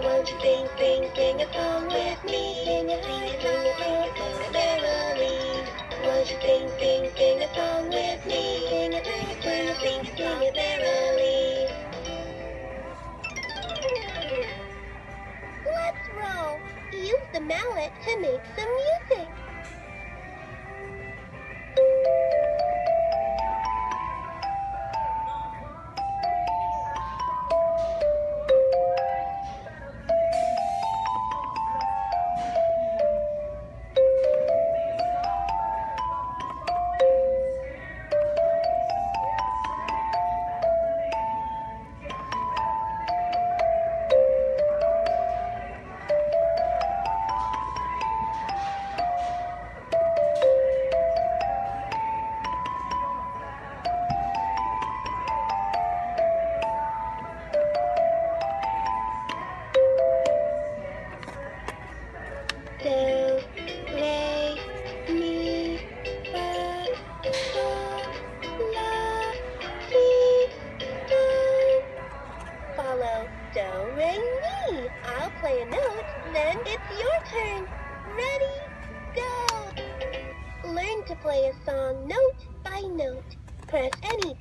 Won't you sing, sing, sing a song with me? Sing a song, sing a song, sing a merrily. Won't you sing, sing, sing a song with me? Sing a sing, sing a sing, sing it merrily. Let's roll. Use the mallet to make some music. Do, re, mi, fa, sol, la, si, do. Follow do, re, mi. I'll play a note, then it's your turn. Ready, go. Learn to play a song note by note. Press any